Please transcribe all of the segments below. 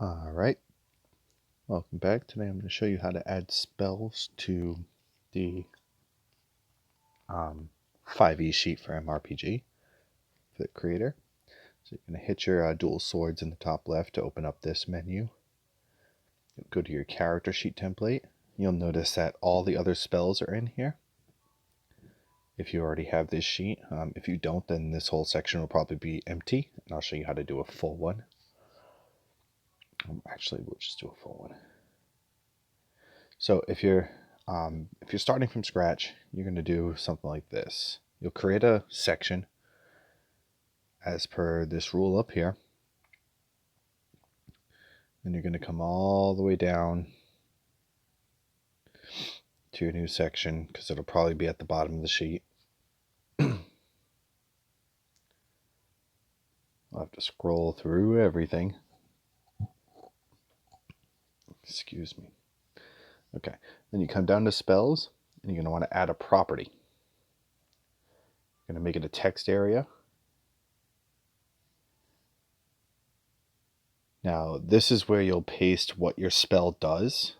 Alright, welcome back. Today I'm going to show you how to add spells to the 5e sheet for mRPG for the creator. So you're going to hit your dual swords in the top left to open up this menu. You'll go to your character sheet template. You'll notice that all the other spells are in here if you already have this sheet. If you don't, then this whole section will probably be empty, and I'll show you how to do a full one. Actually, we'll just do a full one. So if you're starting from scratch, you're going to do something like this. You'll create a section as per this rule up here. And you're going to come all the way down to your new section because it'll probably be at the bottom of the sheet. I'll have to scroll through everything. Excuse me. Okay, then you come down to spells, and you're going to want to add a property. You're going to make it a text area. Now, this is where you'll paste what your spell does.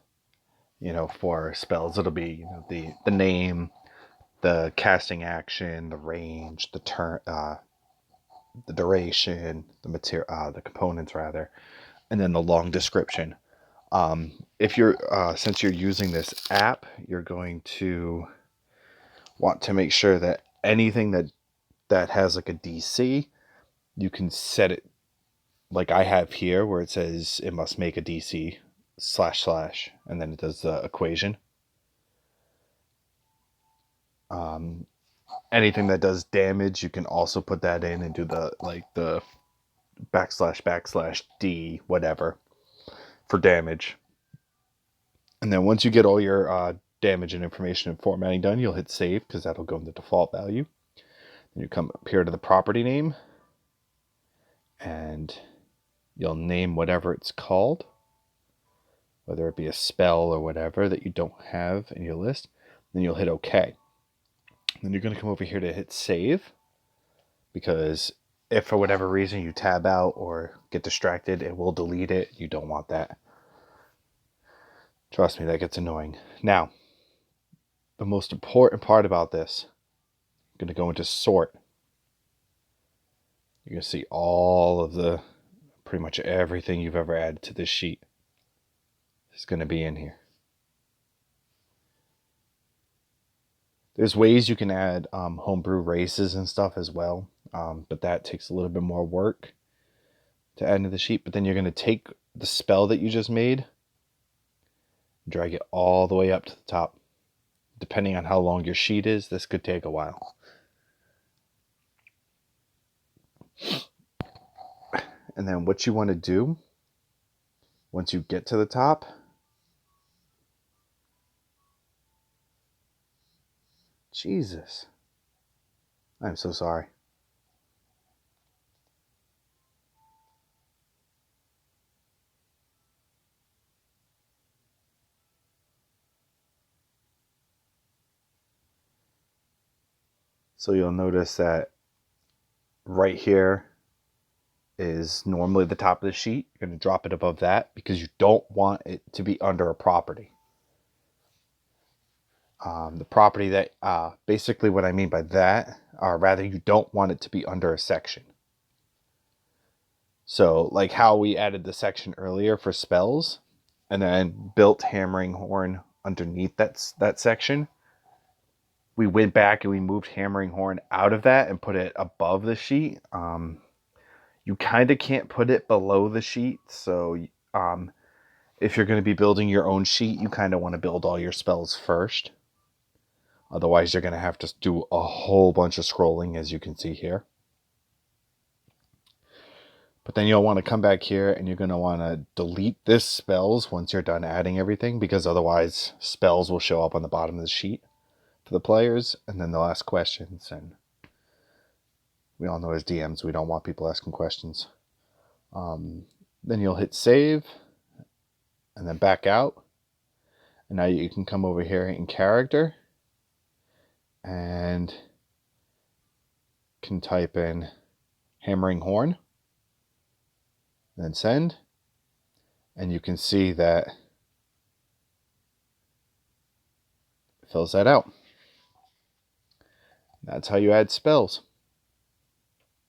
For spells, it'll be the name, the casting action, the range, the turn, the duration, the material, the components rather, and then the long description. If you're since you're using this app, you're going to want to make sure that anything that has like a DC, you can set it like I have here, where it says it must make a DC // and then it does the equation. Anything that does damage, you can also put that in and do the // whatever for damage. And then once you get all your damage and information and formatting done, you'll hit save because that'll go in the default value. Then you come up here to the property name and you'll name whatever it's called, whether it be a spell or whatever that you don't have in your list. Then you'll hit OK. Then you're going to come over here to hit save, because if for whatever reason you tab out or get distracted, it will delete it. You don't want that. Trust me, that gets annoying. Now, the most important part about this, I'm going to go into sort. You're going to see all of pretty much everything you've ever added to this sheet is going to be in here. There's ways you can add homebrew races and stuff as well, but that takes a little bit more work to add into the sheet. But then you're going to take the spell that you just made, drag it all the way up to the top. Depending on how long your sheet is, this could take a while. And then what you want to do, once you get to the top, Jesus, I'm so sorry. So you'll notice that right here is normally the top of the sheet. You're going to drop it above that because you don't want it to be under a property. The property that, basically what I mean by that, or rather you don't want it to be under a section. So like how we added the section earlier for spells and then built Hammering Horn underneath that section, we went back and we moved Hammering Horn out of that and put it above the sheet. You kind of can't put it below the sheet. So if you're going to be building your own sheet, you kind of want to build all your spells first. Otherwise, you're going to have to do a whole bunch of scrolling, as you can see here. But then you'll want to come back here and you're going to want to delete this spells once you're done adding everything, because otherwise spells will show up on the bottom of the sheet for the players, and then they'll ask questions. And we all know as DMs, we don't want people asking questions. Then you'll hit save and then back out. And now you can come over here in character and can type in Hammering Horn, then send. And you can see that it fills that out. That's how you add spells.